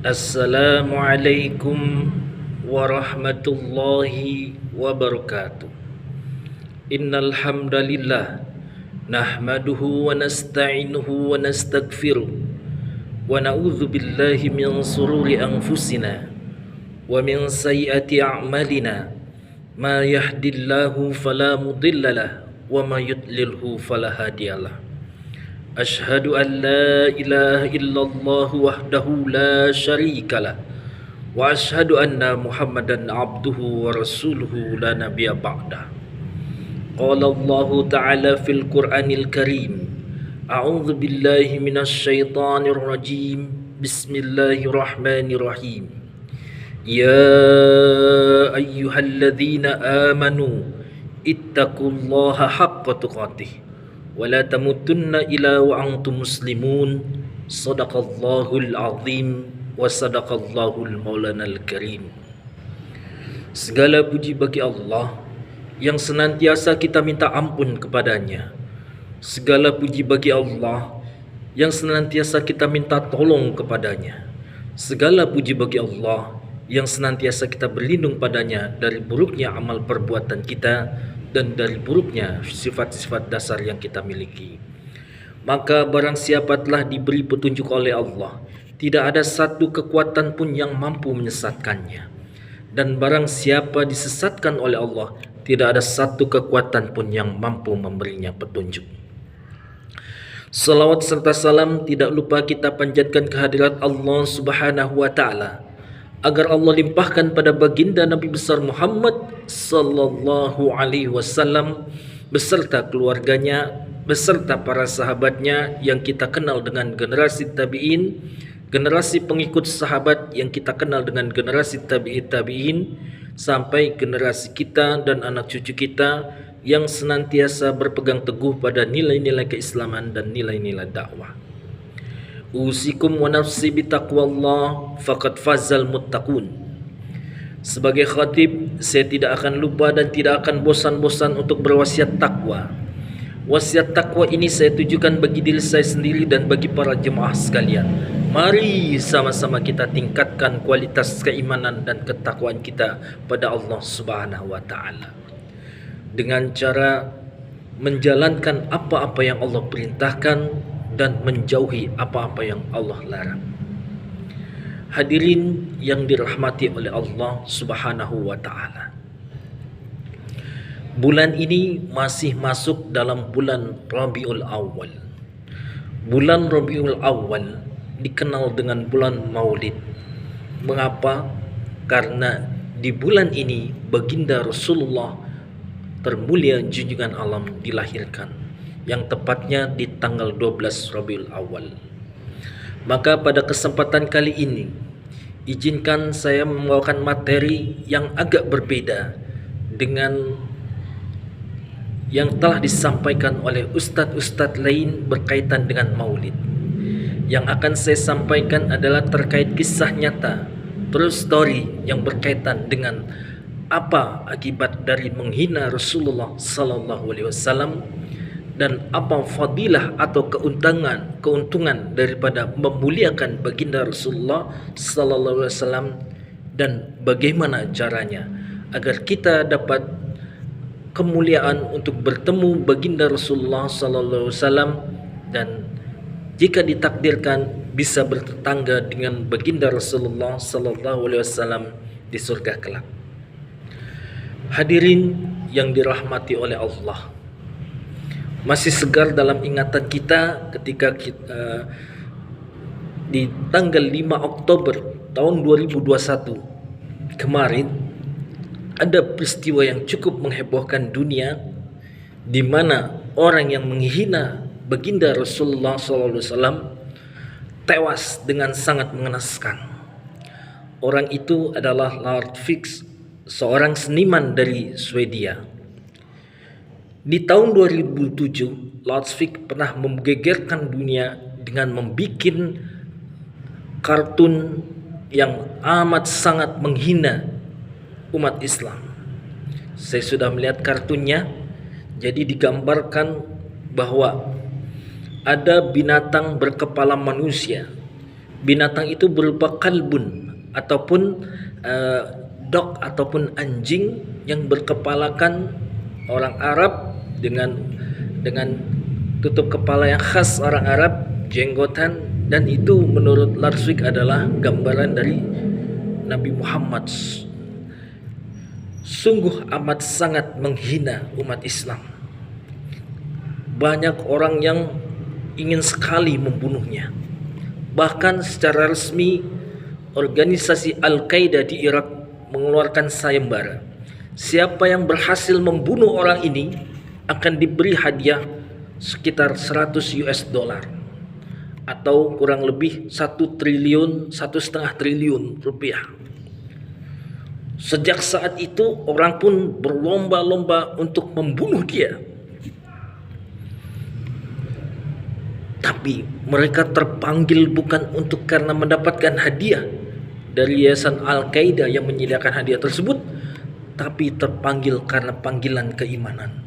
Assalamualaikum warahmatullahi wabarakatuh. Innal hamdalillah nahmaduhu wa nasta'inuhu wa nastaghfiruh wa na'udzu billahi min sururi anfusina wa min sayyiati a'malina. Ma yahdillahu fala mudhillalah wa ma yudlilhu fala hadiyalah. Ashhadu an la ilaha illallah wahdahu la syarikalah wa ashhadu anna Muhammadan abduhu wa rasuluhu la nabiyya ba'dah. Qala Allah ta'ala fil Qur'anil Karim. A'udzu billahi minasy syaithanir rajim. Bismillahirrahmanirrahim. Ya ayyuhalladzina amanu ittaqullaha haqqa tuqatih wa la tamutunna illa wa antum muslimun. Sadaqallahul azim wa sadaqallahul maulanal karim. Segala puji bagi Allah yang senantiasa kita minta ampun kepadanya. Segala puji bagi Allah yang senantiasa kita minta tolong kepadanya. Segala puji bagi Allah yang senantiasa kita berlindung padanya dari buruknya amal perbuatan kita dan dari buruknya sifat-sifat dasar yang kita miliki. Maka barang siapa telah diberi petunjuk oleh Allah, tidak ada satu kekuatan pun yang mampu menyesatkannya. Dan barang siapa disesatkan oleh Allah, tidak ada satu kekuatan pun yang mampu memberinya petunjuk. Salawat serta salam tidak lupa kita panjatkan kehadirat Allah Subhanahu wa taala, agar Allah limpahkan pada baginda Nabi besar Muhammad sallallahu alaihi wasallam beserta keluarganya, beserta para sahabatnya yang kita kenal dengan generasi tabi'in, generasi pengikut sahabat yang kita kenal dengan generasi tabi'in, sampai generasi kita dan anak cucu kita yang senantiasa berpegang teguh pada nilai-nilai keislaman dan nilai-nilai dakwah. Usikum wa nafsi bitaqwallah faqad fazal muttaqun. Sebagai khatib, saya tidak akan lupa dan tidak akan bosan-bosan untuk berwasiat takwa. Wasiat takwa ini saya tujukan bagi diri saya sendiri dan bagi para jemaah sekalian. Mari sama-sama kita tingkatkan kualitas keimanan dan ketakwaan kita pada Allah Subhanahu wa taala dengan cara menjalankan apa-apa yang Allah perintahkan dan menjauhi apa-apa yang Allah larang. Hadirin yang dirahmati oleh Allah Subhanahu wa taala. Bulan ini masih masuk dalam bulan Rabiul Awal. Bulan Rabiul Awal dikenal dengan bulan Maulid. Mengapa? Karena di bulan ini baginda Rasulullah termulia junjungan alam dilahirkan, yang tepatnya di tanggal 12 Rabiul Awal. Maka pada kesempatan kali ini, izinkan saya membawakan materi yang agak berbeda dengan yang telah disampaikan oleh ustadz-ustadz lain berkaitan dengan maulid. Yang akan saya sampaikan adalah terkait kisah nyata, true story yang berkaitan dengan apa akibat dari menghina Rasulullah sallallahu alaihi wasallam dan apa fadilah atau keuntungan daripada memuliakan baginda Rasulullah sallallahu alaihi wasallam, dan bagaimana caranya agar kita dapat kemuliaan untuk bertemu baginda Rasulullah sallallahu alaihi wasallam dan jika ditakdirkan bisa bertetangga dengan baginda Rasulullah sallallahu alaihi wasallam di surga kelak. Hadirin yang dirahmati oleh Allah, masih segar dalam ingatan kita ketika kita di tanggal 5 Oktober tahun 2021 kemarin ada peristiwa yang cukup menghebohkan dunia, di mana orang yang menghina baginda Rasulullah SAW tewas dengan sangat mengenaskan. Orang itu adalah Lord Fix, seorang seniman dari Swedia. Di tahun 2007, Lord Fix pernah menggegerkan dunia dengan membuat kartun yang amat sangat menghina umat Islam. Saya sudah melihat kartunnya. Jadi digambarkan bahwa ada binatang berkepala manusia Binatang itu berupa kalbun ataupun dog ataupun anjing yang berkepalakan orang Arab dengan tutup kepala yang khas orang Arab, jenggotan, dan itu menurut Larswick adalah gambaran dari Nabi Muhammad. Sungguh amat sangat menghina umat Islam. Banyak orang yang ingin sekali membunuhnya. Bahkan secara resmi organisasi Al-Qaeda di Irak mengeluarkan sayembara. Siapa yang berhasil membunuh orang ini akan diberi hadiah sekitar 100 US dollar atau kurang lebih 1,5 triliun rupiah. Sejak saat itu orang pun berlomba-lomba untuk membunuh dia. Tapi mereka terpanggil bukan untuk karena mendapatkan hadiah dari yayasan Al-Qaeda yang menyediakan hadiah tersebut, tapi terpanggil karena panggilan keimanan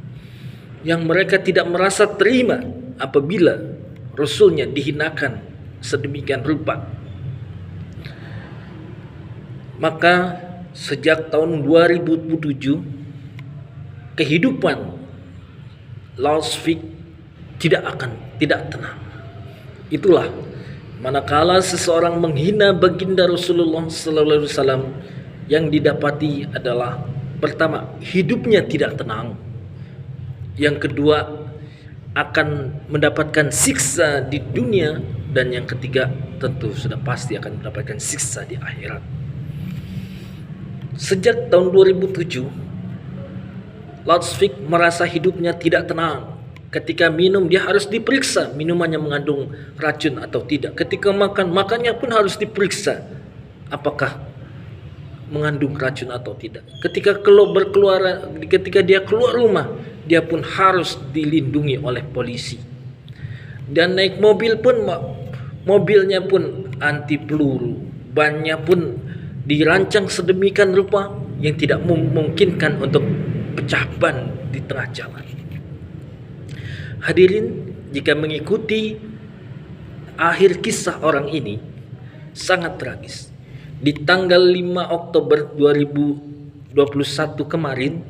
yang mereka tidak merasa terima apabila Rasulnya dihinakan sedemikian rupa. Maka sejak tahun 2007 kehidupan Lausvik tidak tenang. Itulah manakala seseorang menghina baginda Rasulullah sallallahu alaihi wasallam, yang didapati adalah pertama, hidupnya tidak tenang. Yang kedua, akan mendapatkan siksa di dunia, dan yang ketiga tentu sudah pasti akan mendapatkan siksa di akhirat. Sejak tahun 2007 Lausvik merasa hidupnya tidak tenang. Ketika minum dia harus diperiksa minumannya mengandung racun atau tidak. Ketika makannya pun harus diperiksa apakah mengandung racun atau tidak. Ketika dia keluar rumah, dia pun harus dilindungi oleh polisi. Dan naik mobil pun, mobilnya pun anti peluru, bannya pun dirancang sedemikian rupa yang tidak memungkinkan untuk pecah ban di tengah jalan. Hadirin, jika mengikuti akhir kisah orang ini sangat tragis. Di tanggal 5 Oktober 2021 kemarin,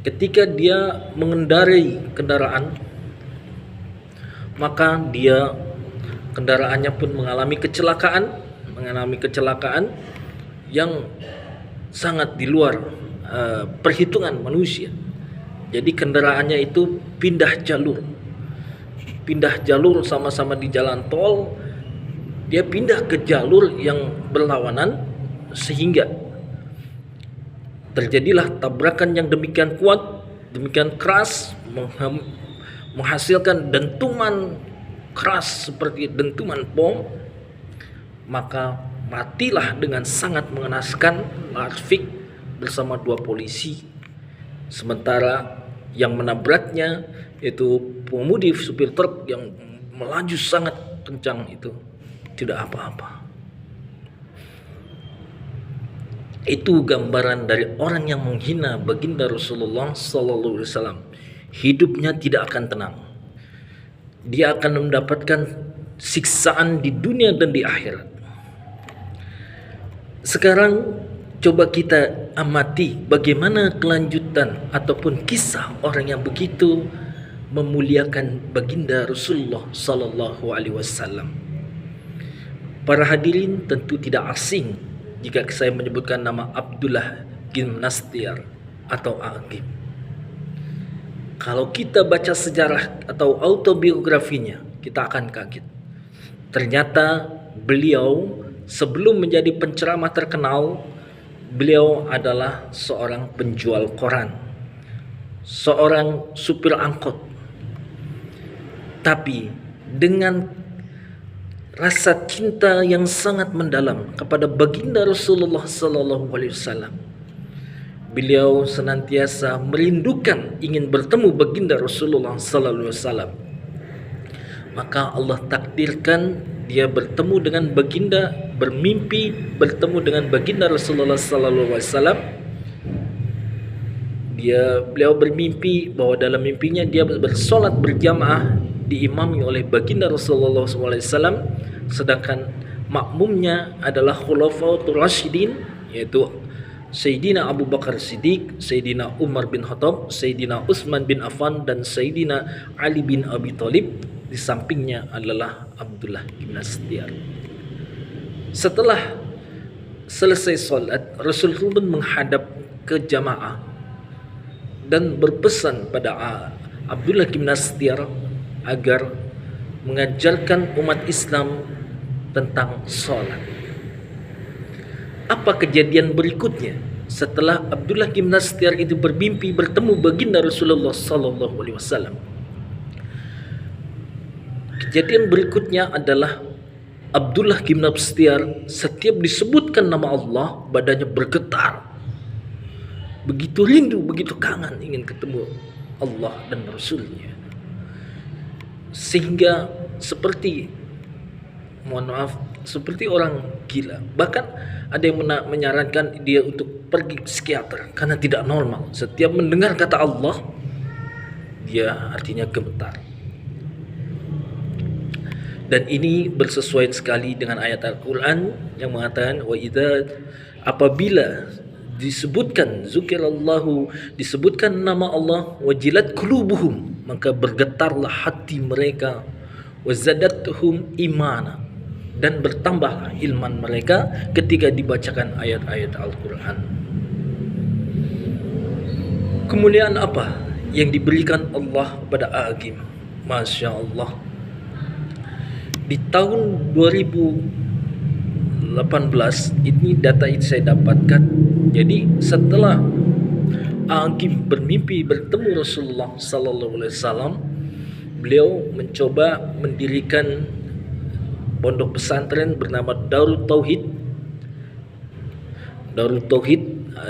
ketika dia mengendarai kendaraan, maka kendaraannya pun mengalami kecelakaan yang sangat di luar perhitungan manusia. Jadi kendaraannya itu pindah jalur sama-sama di jalan tol. Dia pindah ke jalur yang berlawanan sehingga terjadilah tabrakan yang demikian kuat, demikian keras, menghasilkan dentuman keras seperti dentuman bom. Maka matilah dengan sangat mengenaskan Lausvik bersama 2 polisi. Sementara yang menabraknya itu pengemudi supir truk yang melaju sangat kencang itu tidak apa-apa. Itu gambaran dari orang yang menghina baginda Rasulullah sallallahu alaihi wasallam. Hidupnya tidak akan tenang. Dia akan mendapatkan siksaan di dunia dan di akhirat. Sekarang coba kita amati bagaimana kelanjutan ataupun kisah orang yang begitu memuliakan baginda Rasulullah sallallahu alaihi wasallam. Para hadirin tentu tidak asing jika saya menyebutkan nama Abdullah Gimnastiar atau Aqib. Kalau kita baca sejarah atau autobiografinya, kita akan kaget. Ternyata beliau sebelum menjadi penceramah terkenal, beliau adalah seorang penjual koran, seorang supir angkot. Tapi dengan rasa cinta yang sangat mendalam kepada baginda Rasulullah sallallahu alaihi wasallam, beliau senantiasa merindukan ingin bertemu baginda Rasulullah sallallahu alaihi wasallam. Maka Allah takdirkan dia bertemu dengan baginda, bermimpi bertemu dengan baginda Rasulullah sallallahu alaihi wasallam. Beliau bermimpi bahwa dalam mimpinya dia bersolat berjamaah diimami oleh baginda Rasulullah sallallahu alaihi wasallam, sedangkan makmumnya adalah Khulafaur Rasyidin, yaitu Sayyidina Abu Bakar Siddiq, Sayyidina Umar bin Khattab, Sayyidina Utsman bin Affan, dan Sayyidina Ali bin Abi Thalib. Di sampingnya adalah Abdullah bin Astyar. Setelah selesai salat, Rasulullah pun menghadap ke jamaah dan berpesan pada Abdullah bin Astyar agar mengajarkan umat Islam tentang salat. Apa kejadian berikutnya setelah Abdullah bin Astyar itu bermimpi bertemu baginda Rasulullah sallallahu alaihi wasallam? Kejadian berikutnya adalah Abdullah bin Astyar setiap disebutkan nama Allah badannya bergetar. Begitu rindu, begitu kangen ingin ketemu Allah dan Rasulnya. Sehingga seperti, mohon maaf, seperti orang gila. Bahkan ada yang menyarankan dia untuk pergi ke psikiater karena tidak normal. Setiap mendengar kata Allah, dia artinya gemetar. Dan ini bersesuaian sekali dengan ayat Al-Quran yang mengatakan apabila disebutkan zukirallahu, disebutkan nama Allah, wajilat qulubuhum, maka bergetarlah hati mereka, wazadathum imana, dan bertambahlah ilman mereka ketika dibacakan ayat-ayat Al-Quran. Kemuliaan apa yang diberikan Allah kepada Agim? Masya Allah. Di tahun 2018 ini data itu saya dapatkan. Jadi setelah Agim bermimpi bertemu Rasulullah sallallahu alaihi wasallam, beliau mencoba mendirikan pondok pesantren bernama Darut Tauhid. Darut Tauhid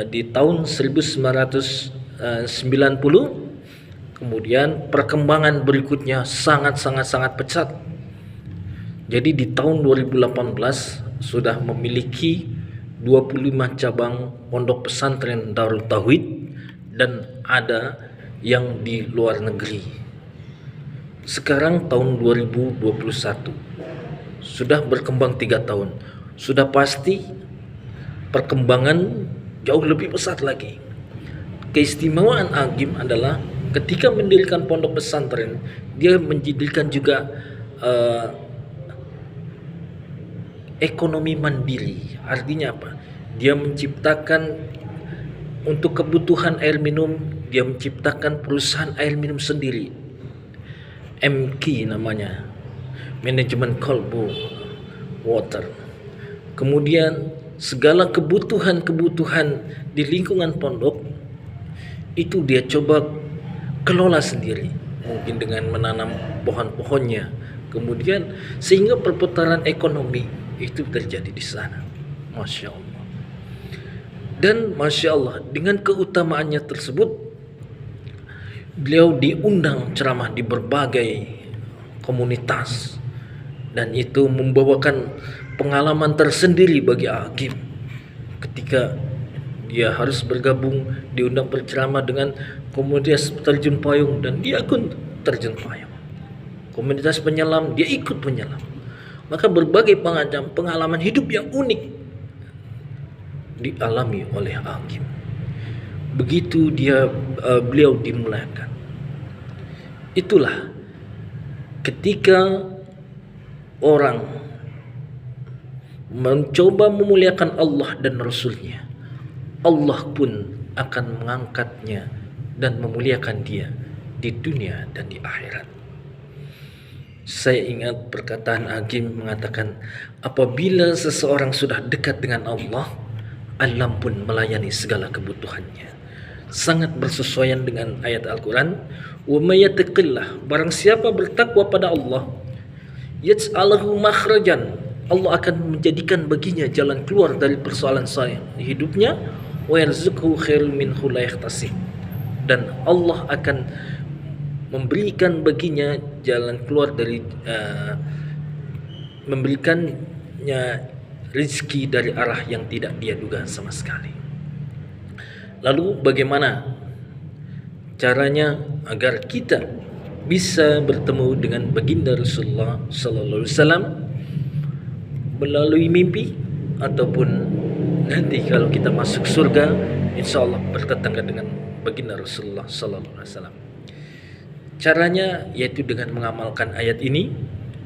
di tahun 1990. Kemudian perkembangan berikutnya sangat pesat. Jadi di tahun 2018 sudah memiliki 25 cabang pondok pesantren Darut Tauhid dan ada yang di luar negeri. Sekarang tahun 2021 sudah berkembang 3 tahun. Sudah pasti perkembangan jauh lebih pesat lagi. Keistimewaan Agim adalah ketika mendirikan pondok pesantren, dia menjadikan juga ekonomi mandiri. Artinya apa? Dia menciptakan untuk kebutuhan air minum, dia menciptakan perusahaan air minum sendiri. MK namanya, Manajemen Kolbu Water. Kemudian segala kebutuhan di lingkungan pondok itu dia coba kelola sendiri, mungkin dengan menanam pohon-pohonnya. Kemudian sehingga perputaran ekonomi itu terjadi di sana. Masya Allah. Dan Masya Allah, dengan keutamaannya tersebut, beliau diundang ceramah di berbagai komunitas, dan itu membawakan pengalaman tersendiri bagi Agim ketika dia harus bergabung, diundang berceramah dengan komunitas terjun payung, dan dia pun terjun payung. Komunitas penyelam, dia ikut penyelam. Maka berbagai pengalaman hidup yang unik dialami oleh Agim. Begitu beliau dimulakan. Itulah ketika orang mencoba memuliakan Allah dan Rasulnya, Allah pun akan mengangkatnya dan memuliakan dia di dunia dan di akhirat. Saya ingat perkataan Agim mengatakan, apabila seseorang sudah dekat dengan Allah, Allah pun melayani segala kebutuhannya. Sangat bersesuaian dengan ayat Al-Quran, wa may yattaqillah, barang siapa bertakwa pada Allah, yaj'alhu makhrajan, Allah akan menjadikan baginya jalan keluar dari persoalan hidupnya, wa yarzuqhu khairul minhu la yahtasib, dan Allah akan memberikan baginya jalan keluar dari memberikannya rezeki dari arah yang tidak dia duga sama sekali. Lalu bagaimana caranya agar kita bisa bertemu dengan baginda Rasulullah sallallahu alaihi wasallam? melalui mimpi, ataupun nanti kalau kita masuk surga insya Allah bertetangga dengan baginda Rasulullah sallallahu alaihi wasallam. Caranya yaitu dengan mengamalkan ayat ini,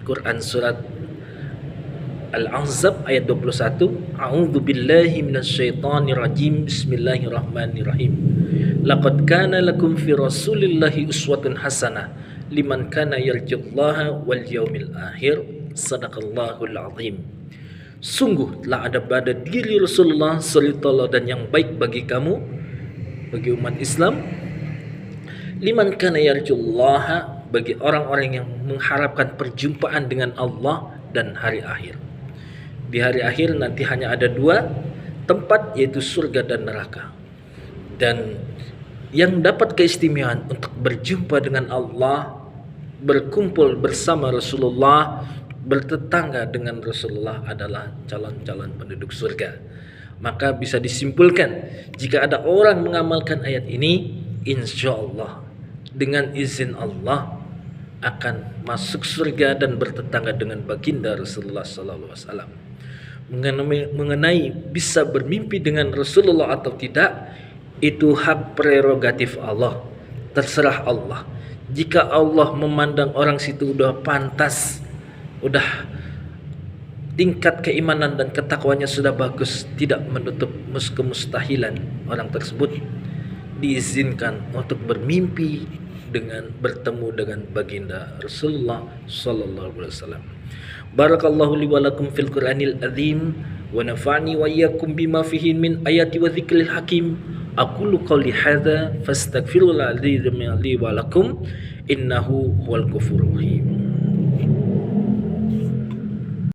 Quran surat Al-Ahzab ayat 21, A'udzu billahi minasyaitonir rajim. Bismillahirrahmanirrahim. Laqad kana lakum fi Rasulillahi uswatun hasanah liman kana yarjullaha wal yaumil akhir. Sadaqallahul azim. Sungguh telah ada pada diri Rasulullah suri dan yang baik bagi kamu, bagi umat Islam, liman kana yarjullaha, bagi orang-orang yang mengharapkan perjumpaan dengan Allah dan hari akhir. Di hari akhir nanti hanya ada dua tempat, yaitu surga dan neraka. Dan yang dapat keistimewaan untuk berjumpa dengan Allah, berkumpul bersama Rasulullah, bertetangga dengan Rasulullah adalah calon-calon penduduk surga. Maka bisa disimpulkan, jika ada orang mengamalkan ayat ini, insya Allah dengan izin Allah akan masuk surga dan bertetangga dengan baginda Rasulullah sallallahu alaihi wasallam. Mengenai bisa bermimpi dengan Rasulullah atau tidak, itu hak prerogatif Allah, terserah Allah. Jika Allah memandang orang situ udah pantas, udah tingkat keimanan dan ketakwanya sudah bagus, tidak menutup kemustahilan orang tersebut diizinkan untuk bermimpi dengan bertemu dengan baginda Rasulullah sallallahu alaihi wasallam. Barakallahu li wa lakum fil Qur'anil azim wa nafa'ni wa iyyakum bima fihi min ayati wa dzikril hakim. Aqulu qawli hadza fastaghfirullahal azim li wa lakum innahu huwal ghafurur rahim.